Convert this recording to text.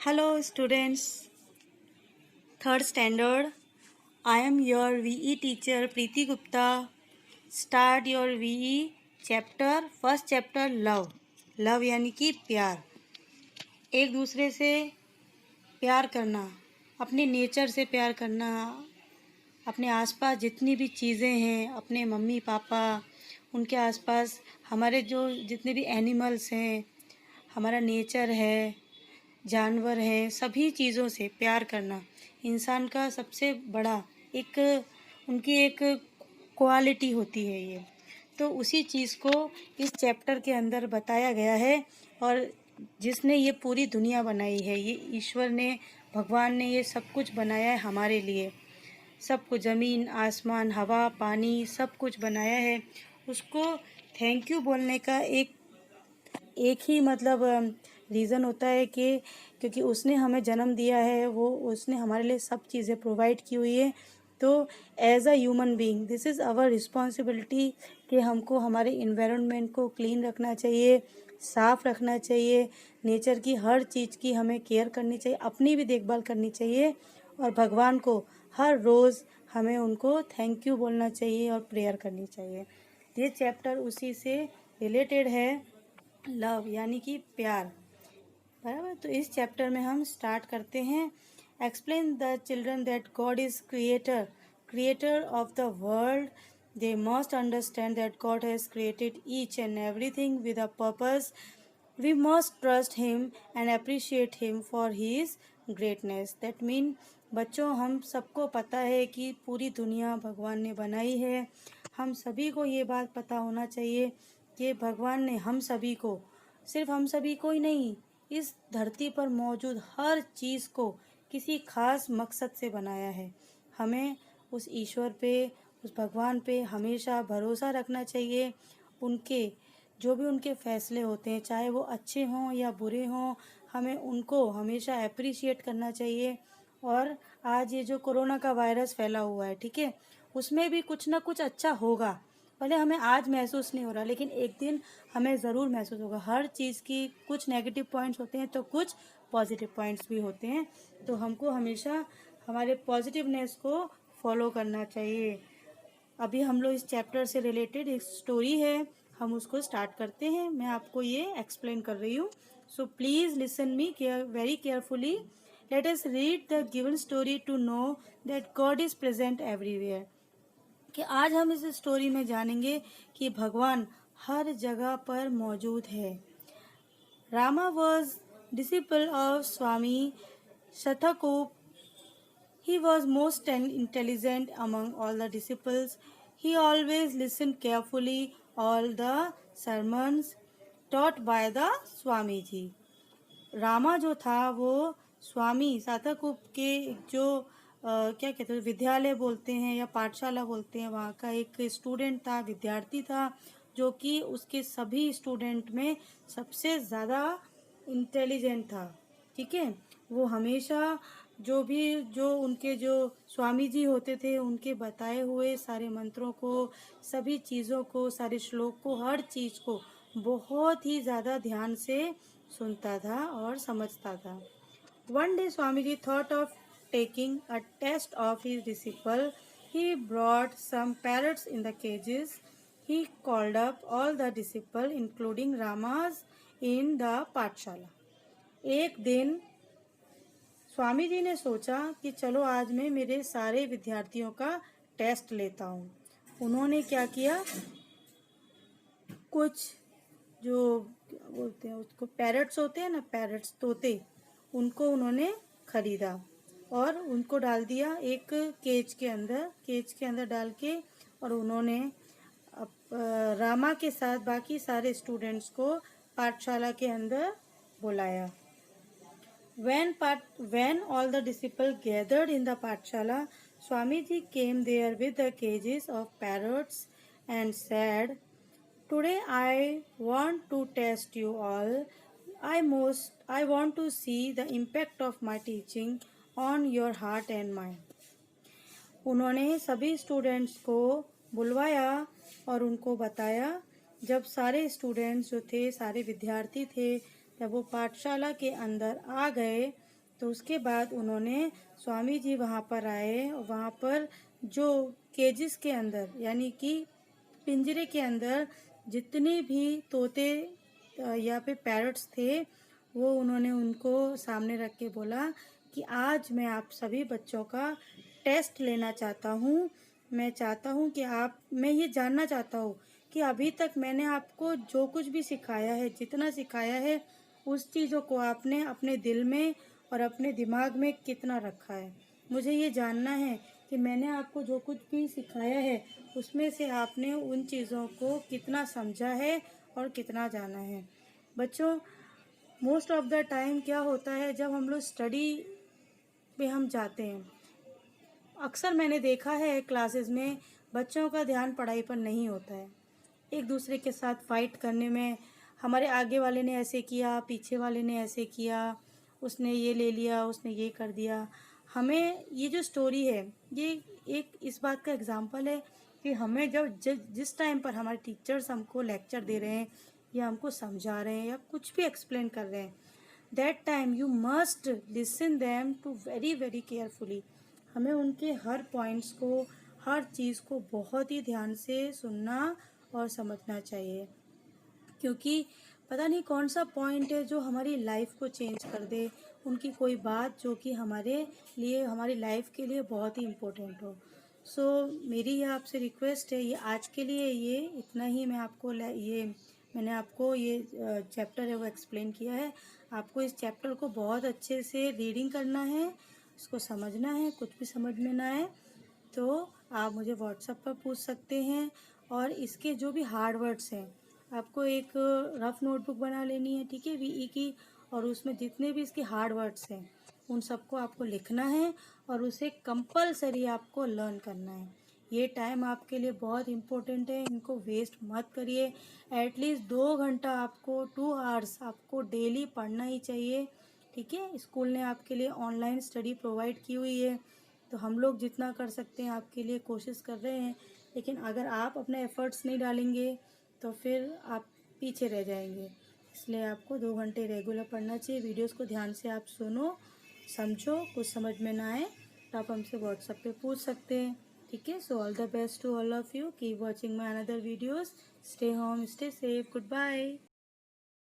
Hello students, third standard. I am your VE teacher Preeti Gupta. Start your VE chapter, first chapter love. Love यानी कि प्यार, एक दूसरे से प्यार करना, अपने नेचर से प्यार करना, अपने आसपास जितनी भी चीज़ें हैं, अपने मम्मी पापा, उनके आसपास हमारे जो जितने भी एनिमल्स हैं, हमारा नेचर है, जानवर हैं, सभी चीज़ों से प्यार करना इंसान का सबसे बड़ा एक उनकी एक क्वालिटी होती है ये। तो उसी चीज़ को इस चैप्टर के अंदर बताया गया है। और जिसने ये पूरी दुनिया बनाई है, ये ईश्वर ने, भगवान ने ये सब कुछ बनाया है हमारे लिए। सब कुछ, ज़मीन आसमान हवा पानी सब कुछ बनाया है। उसको थैंक यू बोलने का एक ही मतलब रीज़न होता है कि क्योंकि उसने हमें जन्म दिया है, वो उसने हमारे लिए सब चीज़ें प्रोवाइड की हुई है। तो as a human being this is our responsibility कि हमको हमारे इन्वायरमेंट को क्लीन रखना चाहिए, साफ़ रखना चाहिए, नेचर की हर चीज़ की हमें केयर करनी चाहिए, अपनी भी देखभाल करनी चाहिए। और भगवान को हर रोज़ हमें उनको थैंक यू बोलना चाहिए और प्रेयर करनी चाहिए। ये चैप्टर उसी से रिलेटेड है, लव यानी कि प्यार। बराबर, तो इस चैप्टर में हम स्टार्ट करते हैं। Explain the children that God is creator of the world. They must understand that God has created each and everything with a purpose. We must trust him and appreciate him for his greatness. That mean बच्चों, हम सबको पता है कि पूरी दुनिया भगवान ने बनाई है। हम सभी को ये बात पता होना चाहिए कि भगवान ने हम सभी को, सिर्फ हम सभी को ही नहीं, इस धरती पर मौजूद हर चीज़ को किसी खास मकसद से बनाया है। हमें उस ईश्वर पे, उस भगवान पे हमेशा भरोसा रखना चाहिए। उनके जो भी उनके फैसले होते हैं, चाहे वो अच्छे हों या बुरे हों, हमें उनको हमेशा अप्रिशिएट करना चाहिए। और आज ये जो कोरोना का वायरस फैला हुआ है, ठीक है, उसमें भी कुछ ना कुछ अच्छा होगा। भले हमें आज महसूस नहीं हो रहा, लेकिन एक दिन हमें ज़रूर महसूस होगा। हर चीज़ की कुछ नेगेटिव पॉइंट्स होते हैं तो कुछ पॉजिटिव पॉइंट्स भी होते हैं। तो हमको हमेशा हमारे पॉजिटिवनेस को फॉलो करना चाहिए। अभी हम लोग इस चैप्टर से रिलेटेड एक स्टोरी है, हम उसको स्टार्ट करते हैं। मैं आपको ये एक्सप्लेन कर रही हूँ, so please listen me very carefully. Let us read the given story to know that God is present everywhere. कि आज हम इस स्टोरी में जानेंगे कि भगवान हर जगह पर मौजूद है। Rama was disciple of Swami Shathakopa. He was most intelligent among all the disciples. He always listened carefully all the sermons taught by the Swami ji. Rama जो था वो स्वामी सातकुप के जो क्या कहते हैं, विद्यालय बोलते हैं या पाठशाला बोलते हैं, वहाँ का एक स्टूडेंट था, विद्यार्थी था, जो कि उसके सभी स्टूडेंट में सबसे ज़्यादा इंटेलिजेंट था। ठीक है, वो हमेशा जो उनके जो स्वामी जी होते थे, उनके बताए हुए सारे मंत्रों को, सभी चीज़ों को, सारे श्लोक को, हर चीज़ को बहुत ही ज़्यादा ध्यान से सुनता था और समझता था। One day Swamiji thought of taking a test of his disciple. He brought some parrots in the cages. He called up all the disciples, including Ramas, in the पाठशाला। एक दिन स्वामी जी ने सोचा कि चलो आज मैं मेरे सारे विद्यार्थियों का टेस्ट लेता हूँ। उन्होंने क्या किया, कुछ जो क्या बोलते हैं उसको, पैरट्स होते हैं ना, पैरट्स तोते, उनको उन्होंने खरीदा और उनको डाल दिया एक केज के अंदर डाल के, और उन्होंने रामा के साथ बाकी सारे स्टूडेंट्स को पाठशाला के अंदर बुलाया। When all the disciples gathered in the pathshala, Swamiji came there with the cages of parrots and said, "Today I want to test you all. I want to see the impact of my teaching on your heart and mind." उन्होंने सभी students को बुलवाया और उनको बताया। जब सारे students जो थे, सारे विद्यार्थी थे, जब वो पाठशाला के अंदर आ गए तो उसके बाद उन्होंने स्वामी जी वहाँ पर आए और वहाँ पर जो केजेस के अंदर यानी कि पिंजरे के अंदर जितने भी तोते या फिर पैरट्स थे, वो उन्होंने उनको सामने रख के बोला कि आज मैं आप सभी बच्चों का टेस्ट लेना चाहता हूँ। मैं चाहता हूँ कि मैं ये जानना चाहता हूँ कि अभी तक मैंने आपको जो कुछ भी सिखाया है, जितना सिखाया है, उस चीज़ों को आपने अपने दिल में और अपने दिमाग में कितना रखा है। मुझे ये जानना है कि मैंने आपको जो कुछ भी सिखाया है, उसमें से आपने उन चीज़ों को कितना समझा है और कितना जाना है। बच्चों, मोस्ट ऑफ द टाइम क्या होता है, जब हम लोग स्टडी पे हम जाते हैं, अक्सर मैंने देखा है क्लासेस में बच्चों का ध्यान पढ़ाई पर नहीं होता है। एक दूसरे के साथ फाइट करने में, हमारे आगे वाले ने ऐसे किया, पीछे वाले ने ऐसे किया, उसने ये ले लिया, उसने ये कर दिया। हमें ये जो स्टोरी है, ये एक इस बात का एग्जाम्पल है कि हमें जिस टाइम पर हमारे टीचर्स हमको लेक्चर दे रहे हैं या हमको समझा रहे हैं या कुछ भी एक्सप्लेन कर रहे हैं, that time you must listen them to very very carefully. हमें उनके हर पॉइंट्स को, हर चीज़ को बहुत ही ध्यान से सुनना और समझना चाहिए, क्योंकि पता नहीं कौन सा पॉइंट है जो हमारी लाइफ को चेंज कर दे, उनकी कोई बात जो कि हमारे लिए, हमारी लाइफ के लिए बहुत ही इम्पोर्टेंट हो। सो मेरी ये आपसे रिक्वेस्ट है, ये आज के लिए ये इतना ही मैंने आपको ये चैप्टर है वो एक्सप्लेन किया है। आपको इस चैप्टर को बहुत अच्छे से रीडिंग करना है, इसको समझना है। कुछ भी समझ में ना आए तो आप मुझे व्हाट्सएप पर पूछ सकते हैं। और इसके जो भी हार्ड वर्ड्स हैं, आपको एक रफ नोटबुक बना लेनी है, ठीक है, वीई की, और उसमें जितने भी इसके हार्ड वर्ड्स हैं उन सबको आपको लिखना है और उसे कंपलसरी आपको लर्न करना है। ये टाइम आपके लिए बहुत इम्पोर्टेंट है, इनको वेस्ट मत करिए। एटलीस्ट 2 घंटा आपको, 2 आवर्स आपको डेली पढ़ना ही चाहिए, ठीक है। स्कूल ने आपके लिए ऑनलाइन स्टडी प्रोवाइड की हुई है, तो हम लोग जितना कर सकते हैं आपके लिए कोशिश कर रहे हैं। लेकिन अगर आप अपने एफर्ट्स नहीं डालेंगे तो फिर आप पीछे रह जाएंगे। इसलिए आपको 2 घंटे रेगुलर पढ़ना चाहिए। वीडियोस को ध्यान से आप सुनो, समझो। कुछ समझ में ना आए तो आप हमसे व्हाट्सएप पे पूछ सकते हैं, ठीक है। So all the best to all of you, keep watching my another videos, stay home, stay safe, good bye.